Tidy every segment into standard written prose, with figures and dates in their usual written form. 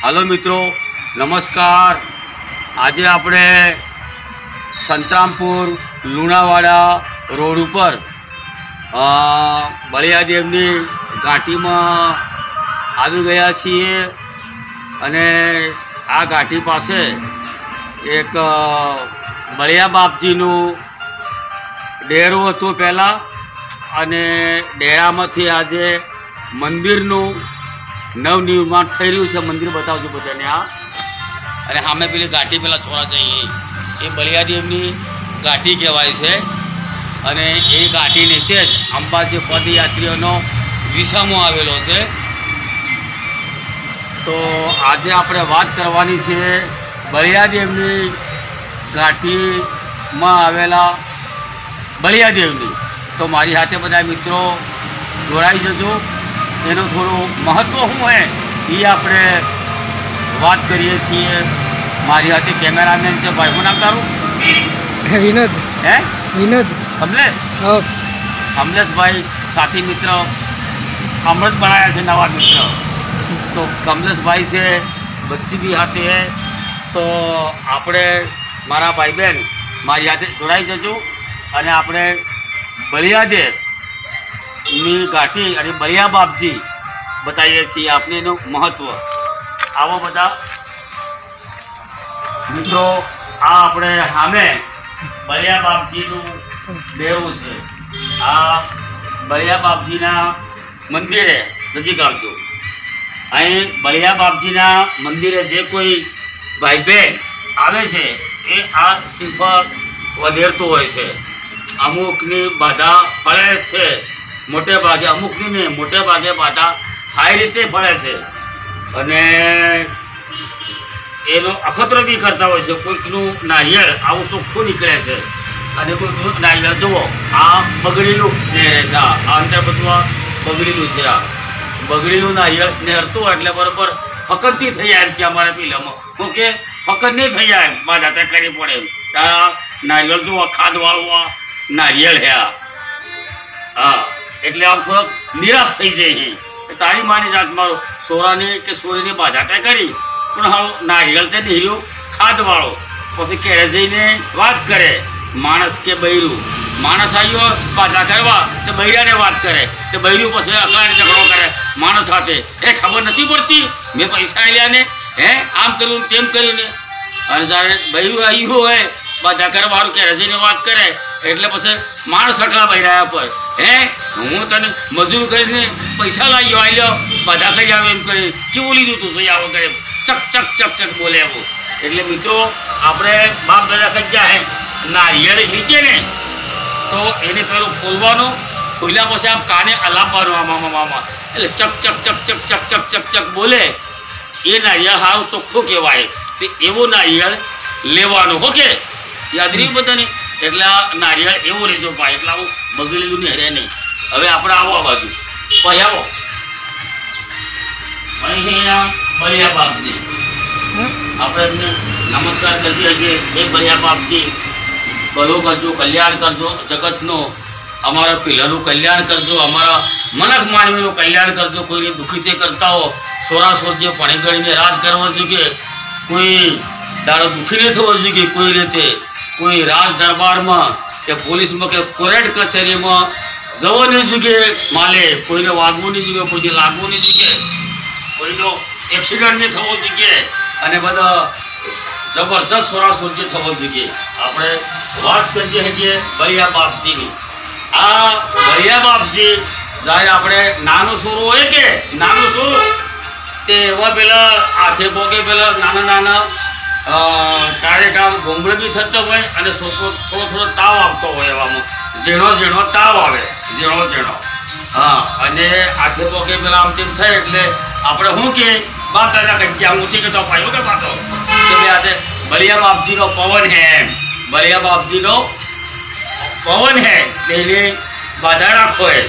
Hello मित्रों नमस्कार। आज આપણે સંતરામપુર લુણાવાડા રોડ ઉપર બળિયાદેવની ઘાટીમાં આવી ગયા છીએ અને આ ઘાટી પાસે એક બળિયા બાપજીનું ડેરો હતું પહેલાં અને ડેરામાંથી આજે મંદિરનું નવનિર્માણ થઈ રહ્યું છે। મંદિર બતાવજો બધાને। આ અને સામે પેલી ઘાટી પેલા છોરા જઈએ એ બળિયાદેવની ઘાટી કહેવાય છે અને એ ઘાટી નીચે જ અંબાજી પદયાત્રીઓનો વિસામો આવેલો છે। તો આજે આપણે વાત કરવાની છે બળિયાદેવની ઘાટીમાં આવેલા બળિયાદેવની। તો મારી સાથે બધા મિત્રો જોડાઈ જજો। એનું થોડું મહત્ત્વ શું હોય એ આપણે વાત કરીએ છીએ। મારી હાથે કેમેરામેન છે ભાઈ, શું નામ તારું? વિનોદ। હે વિનોદ? કમલેશ? કમલેશભાઈ સાથી મિત્ર હમણાં જ બનાવ્યા છે નવા મિત્ર। તો કમલેશભાઈ છે, બચ્ચી બી હાથે હે। તો આપણે મારા ભાઈ બહેન મારી હાથે જોડાઈ જજો અને આપણે બળિયાદેવની ઘાટી અને બળિયા બાપજી બતાવીએ છીએ આપણે એનું મહત્ત્વ। આવો બધા મિત્રો। આ આપણે સામે બળિયા બાપજીનું ડેરું છે। આ બળિયા બાપજીના મંદિરે નજીક આવજો। અહીં બળિયા બાપજીના મંદિરે જે કોઈ ભાઈ બહેન આવે છે એ આ શ્રીફળ વધેરતું હોય છે। અમુકની બાધા ફળે છે, મોટે ભાગે અમુકની નહીં, મોટે ભાગે બાધા સારી રીતે ફળે છે અને એનો અખતરો બી કરતા હોય છે। કોઈકનું નારિયેળ આવું ચોખ્ખું નીકળે છે અને કોઈકનું નારિયેળ જુઓ આ બગડેલું નેરે છે। આ અંદર બધું આ બગડેલું છે। આ બગડેલું નારિયેળ નેરતું એટલે બરાબર ફકતથી થઈ જાય એમ કે અમારે પીલામાં શું કે ફકત નહીં થઈ જાય એમ બાધા તે કરવી પડે એમ। આ નારિયેળ જુઓ ખાદવાળું આ નારિયેળ હે। હા એટલે આમ થોડોક નિરાશ થઈ જાય છે। તારી માની જાત મારો સોરાની કે સોરીની બાધા તે કરી પણ હા નારિયેળ તે નીર્યું ખાદવાળો પછી ઘેરે જઈને વાત કરે માણસ કે બૈરું। માણસ આવ્યો બાધા કરવા તો બૈરાને વાત કરે તો બૈરું પછી અકળાને ઝઘડો કરે માણસ સાથે। એ ખબર નથી પડતી મેં પૈસા લ્યા ને હે આમ કર્યું તેમ કર્યું ને। અને જ્યારે બૈરું આવ્યું હોય બાધા કરવાવાળું ઘેરે જઈને વાત કરે એટલે પછી માણસ અકળા બૈરાયા પર હે હું તને મજૂર કરીને પૈસા લાવ્યો આવ્યો બાધા કરી આવે એમ કરી કેવું લીધું તું ભાઈ આવો કરે ચક ચક ચક ચક બોલે આવું। એટલે મિત્રો આપણે બાપ દાદા કહી ગયા હે નારિયેળ નીચે ને તો એને પેલું ફોલવાનું, ફોલ્યા પછી આમ કાને અલાપવાનું આમાં મામા એટલે ચક ચક ચક ચક ચક ચક ચક ચક બોલે એ નારિયેળ સારું ચોખ્ખું કહેવાય। તો એવું નારિયેળ લેવાનું ઓકે યાદ નહીં બધાને। એટલે આ નારિયેળ એવું રહેજો ભાઈ, એટલે આવું બગડેલું નહીં હરે નહીં। હવે આપણે આવો આ બાજુ ભાઈ આવો અહીંયા બળિયા બાપજી આપણે એમને નમસ્કાર કરીએ છીએ। એ બળિયા બાપજી ભલું કરજો, કલ્યાણ કરજો જગતનો, અમારા પિલાનું કલ્યાણ કરજો, અમારા મનક માનવીનું કલ્યાણ કરજો। કોઈને દુઃખી તે કરતા હો સોરાસોર જે પાણી ગળીને રાજ કરવા જોઈએ, કોઈ દાડો દુઃખી નહીં થવો જોઈએ, કોઈ રીતે કોઈ રાજ દરબારમાં કે પોલીસમાં કે કોર્ટ કચેરીમાં જવો નહીં જોઈએ માલે, કોઈને વાગવું નહીં જોઈએ, કોઈને લાગવું નહીં જોઈએ, કોઈનો એક્સિડન્ટ નહીં થવો જોઈએ અને બધા જબરજસ્ત સોરાસોરજી થવો જોઈએ। આપણે વાત કરીએ છીએ બળિયા બાપજીની। આ બળિયા બાપજી જ્યારે આપણે નાનો સોરો હોય કે નાનો સોરો તે એવા પેલા હાથે પોકે પેલા નાના નાના કાર્યક્રમ ગોમડે બી થતો હોય અને છોકરો થોડો થોડો તાવ આવતો હોય એવામાં ઝીણો ઝીણો તાવ આવે ઝીણો ઝીણો હા અને હાથે પોકે પેલા આમ તેમ થાય એટલે આપણે શું કે બાપ દાદા કંઈ જ્યાં ઊંચી કે તો પાયો કે પાછો કે ભાઈ આજે બળિયા બાપજીનો પવન હે એમ, બળિયા બાપજીનો પવન હે એટલે એને બાધા રાખો એમ।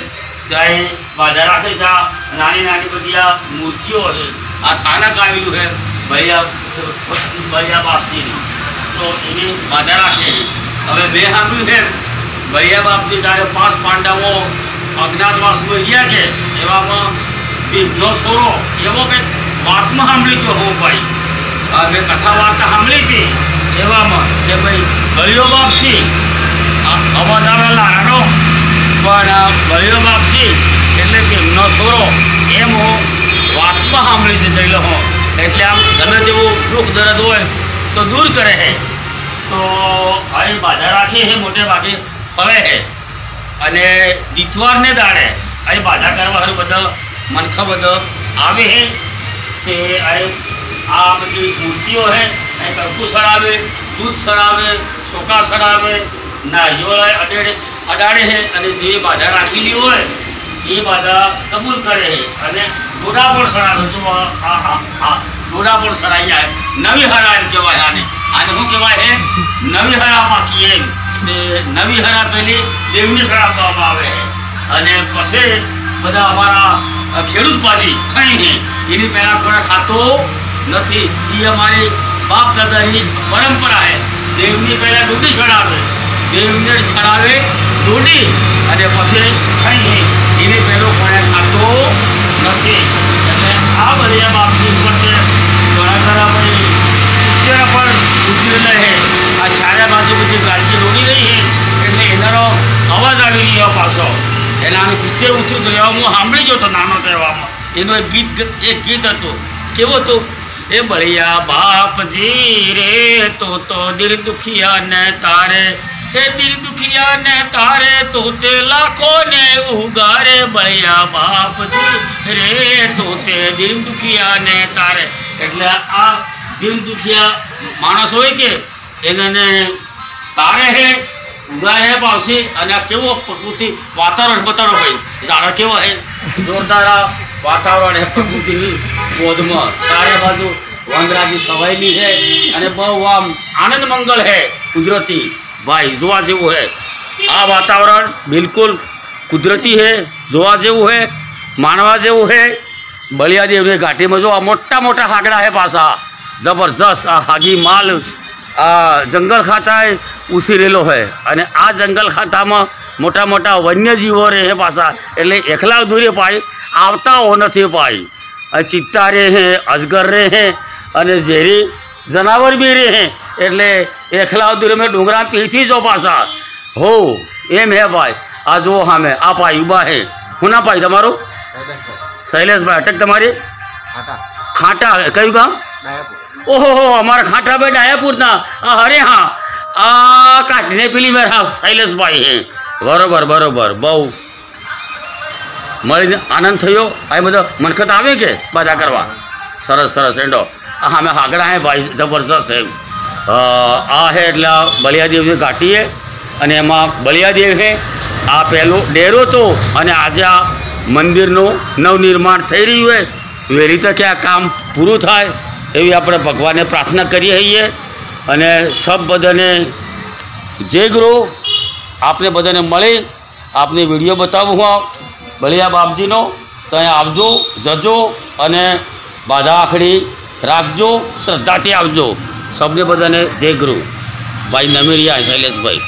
ત્યાં બાધા રાખે છે આ નાની નાની બધી આ મૂર્તિઓ છે। આ સ્થાનક આવેલું છે બળિયા બાપજીની, તો એની બાધા રાખે। હવે મેં સાંભળ્યું છે બળિયા બાપજી જ્યારે 5 પાંડવો અજ્ઞાતવાસમાં રહ્યા કે એવામાં ભીમનો છોરો એવો કંઈક વાતમાં સાંભળી જો હો ભાઈ મેં કથા વાર્તા સાંભળી હતી એવામાં કે ભાઈ ગળિયો બાપસી અવાજ આવે લારાનો પણ ગળિયો બાપસી એટલે કે એમનો છોરો એમ હું વાતમાં સાંભળી છે જઈ લો એટલે આમ ગમે તેવું દુઃખ દર્દ હોય તો દૂર કરે છે તો અહીં બાધા રાખી છે મોટે ભાગે ફળે છે અને દીતવારને દાડે અહીં બાધા કરવાનું બધા મનખા બધા આવે છે કે અહીં આ બધી મૂર્તિઓ છે અહીં કડકું સડાવે દૂધ સડાવે ચોખા સડાવે નારિયેળ અડાડે છે અને જે બાધા રાખેલી હોય એ બાધા કબૂલ કરે છે અને ડોડા પણ સડાવે જો ડોડા પણ સડાઈ જાય નવી હરા એમ કહેવાય આને શું કહેવાય છે નવી હરા પાકી એમ નવી હરા પેલી દેવની સડાવવામાં આવે છે અને પછી બધા અમારા ખેડૂત પાજી ખાઈ છે એની પહેલાં કોઈ ખાતો નથી એ અમારી બાપ દાદાની પરંપરા છે દેવની પહેલાં ડૂટી ચડાવે દેવને ચડાવે ડૂટી અને પછી ખાઈ એને પહેલો કોઈ ખાતો નથી એટલે આ બધી બાપસી વચ્ચે ઘણા ખરા ભાઈ પિક્ચર પણ ઉતરી રહે આ સારા બાજુ બધી ગાડી રોડી રહી છે એટલે એનારો અવાજ આવી રહ્યો પાછો એટલે આનું પિક્ચર ઉતર્યું તો એવા હું સાંભળી ગયો હતો નાનો કહેવામાં એનું એક ગીત હતું કેવું હતું એ બળિયા બાપજી રે તો દિલ દુખિયા ને તારે એ દિલ દુખિયા ને તારે તો તે લાખો ને ઉગારે બળિયા બાપજી રે તો તે દિલ દુખિયા ને તારે એટલે આ દિલ દુખિયા માણસ હોય કે એને તારે હે ઉગાય હે પાવસી અને આ કેવો પ્રકૃતિ વાતાવરણ બતાડો ભાઈ ઝાડો કેવો હે જોરદાર વાતાવરણ હે પ્રકૃતિની બોધમાં ચારે બાજુ વાંદરાજી સવાયેલી છે અને બહુ આમ આનંદ મંગલ હે કુદરતી ભાઈ જોવા જેવું હે આ વાતાવરણ બિલકુલ કુદરતી હે જોવા જેવું હે માણવા જેવું હે બલિયાદેવની ઘાટીમાં જો આ મોટા મોટા હાગડા હે પાછા જબરજસ્ત આ હાગી માલ આ જંગલ ખાતાએ ઉછરેલો હોય અને આ જંગલ ખાતામાં મોટા મોટા વન્યજીવો રહે પાછા એટલે એકલા દૂરે પાય આવતાઓ નથી પાય ચિત્તા રહે અજગર રહે અને ઝેરી જનાવર બી રહે એટલે એકલા દૂરે મેં ડુંગરા પીઠી જો પાછા હો એમ હે ભાઈ આ જુઓ સામે આ પાય ઉભા હે હું ના પાય તમારું શૈલેષભાઈ અટક તમારી ખાટા કયું ગામ ઓહો અમારા ખાટાભાઈ ડાયાપુરના અરે હા આ કાઢીને પેલી મેં શૈલેષભાઈ હે બરોબર બરોબર બહુ મળીને આનંદ થયો આ બધો મનખત આવે કે બધા કરવા સરસ સરસ એંડો હા મેં હાગડા હે ભાઈ જબરજસ્ત હે આ હે એટલે બલિયાદેવની ઘાટી હે અને એમાં બલિયાદેવ હે આ પહેલો ડેરો હતો અને આજે આ મંદિરનું નવનિર્માણ થઈ રહ્યું હે વહેલી તકે આ કામ પૂરું થાય એવી આપણે ભગવાનને પ્રાર્થના કરીએ છીએ અને સબ બધાને જય ગુરુ આપને બધાને મળી આપને વિડીયો બતાવું હું બલિયા બાપજીનો તો અહીંયા આવજો જજો અને બાધા આખડી રાખજો શ્રદ્ધાથી આવજો સબને બધાને જય ગુરુ ભાઈ નમીરિયા શૈલેષભાઈ